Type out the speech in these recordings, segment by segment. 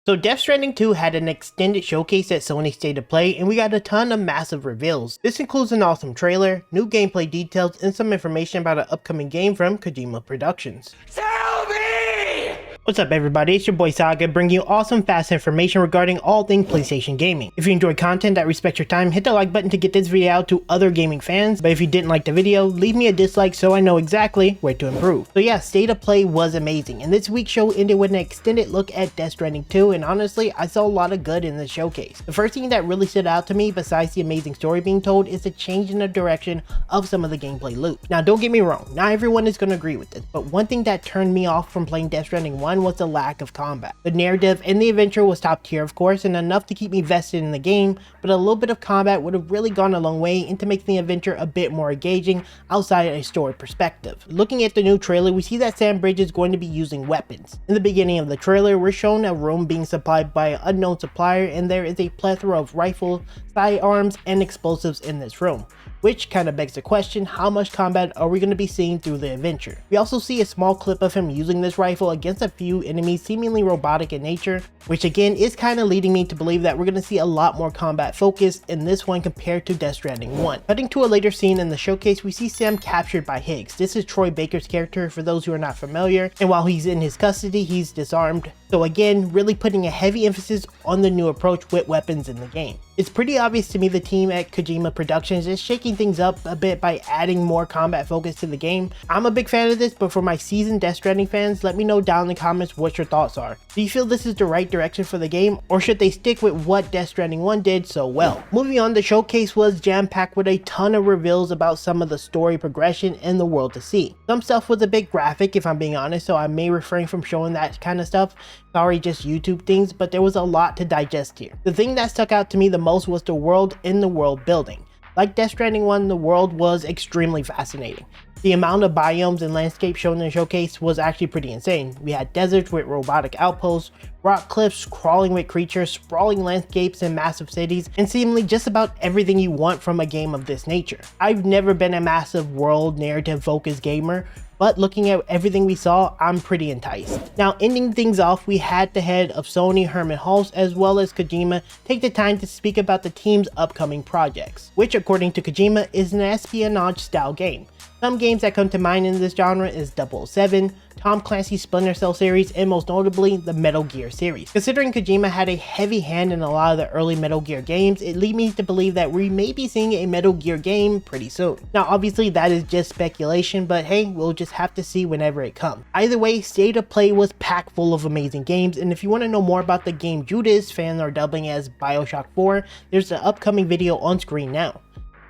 So Death Stranding 2 had an extended showcase at Sony State of Play, and we got a ton of massive reveals. This includes an awesome trailer, new gameplay details, and some information about an upcoming game from Kojima Productions. Tell me! What's up everybody, it's your boy Saga, bringing you awesome fast information regarding all things PlayStation gaming. If you enjoy content that respects your time, hit the like button to get this video out to other gaming fans, but if you didn't like the video, leave me a dislike so I know exactly where to improve. So yeah, State of Play was amazing, and this week's show ended with an extended look at Death Stranding 2, and honestly, I saw a lot of good in the showcase. The first thing that really stood out to me, besides the amazing story being told, is the change in the direction of some of the gameplay loop. Now don't get me wrong, not everyone is going to agree with this, but one thing that turned me off from playing Death Stranding 1 was the lack of combat. The narrative and the adventure was top tier of course, and enough to keep me vested in the game, but a little bit of combat would have really gone a long way into making the adventure a bit more engaging outside a story perspective. Looking at the new trailer, we see that Sam Bridge is going to be using weapons. In the beginning of the trailer, we're shown a room being supplied by an unknown supplier, and there is a plethora of rifles, sidearms, and explosives in this room, which kind of begs the question, how much combat are we going to be seeing through the adventure? We also see a small clip of him using this rifle against a few enemies seemingly robotic in nature, which again is kind of leading me to believe that we're going to see a lot more combat focused in this one compared to Death Stranding 1. Cutting to a later scene in the showcase, we see Sam captured by Higgs. This is Troy Baker's character for those who are not familiar, and while he's in his custody, he's disarmed. So again, really putting a heavy emphasis on the new approach with weapons in the game. It's pretty obvious to me the team at Kojima Productions is shaking things up a bit by adding more combat focus to the game. I'm a big fan of this, but for my seasoned Death Stranding fans, let me know down in the comments what your thoughts are. Do you feel this is the right direction for the game, or should they stick with what Death Stranding 1 did so well? Moving on, the showcase was jam-packed with a ton of reveals about some of the story progression and the world to see. Some stuff was a bit graphic if I'm being honest, so I may refrain from showing that kind of stuff. Sorry, just YouTube things, but there was a lot to digest here. The thing that stuck out to me the most was the world and the world building. Like Death Stranding 1, the world was extremely fascinating. The amount of biomes and landscapes shown in the showcase was actually pretty insane. We had deserts with robotic outposts, rock cliffs crawling with creatures, sprawling landscapes and massive cities, and seemingly just about everything you want from a game of this nature. I've never been a massive world narrative focused gamer, but looking at everything we saw, I'm pretty enticed. Now ending things off, we had the head of Sony, Herman Hulst, as well as Kojima take the time to speak about the team's upcoming projects, which according to Kojima is an espionage style game. Some games that come to mind in this genre is 007, Tom Clancy's Splinter Cell series, and most notably the Metal Gear series. Considering Kojima had a heavy hand in a lot of the early Metal Gear games, it leads me to believe that we may be seeing a Metal Gear game pretty soon. Now obviously that is just speculation, but hey, we'll just have to see whenever it comes. Either way, State of Play was packed full of amazing games, and if you want to know more about the game Judas fans are dubbing as Bioshock 4, there's an upcoming video on screen now.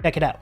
Check it out.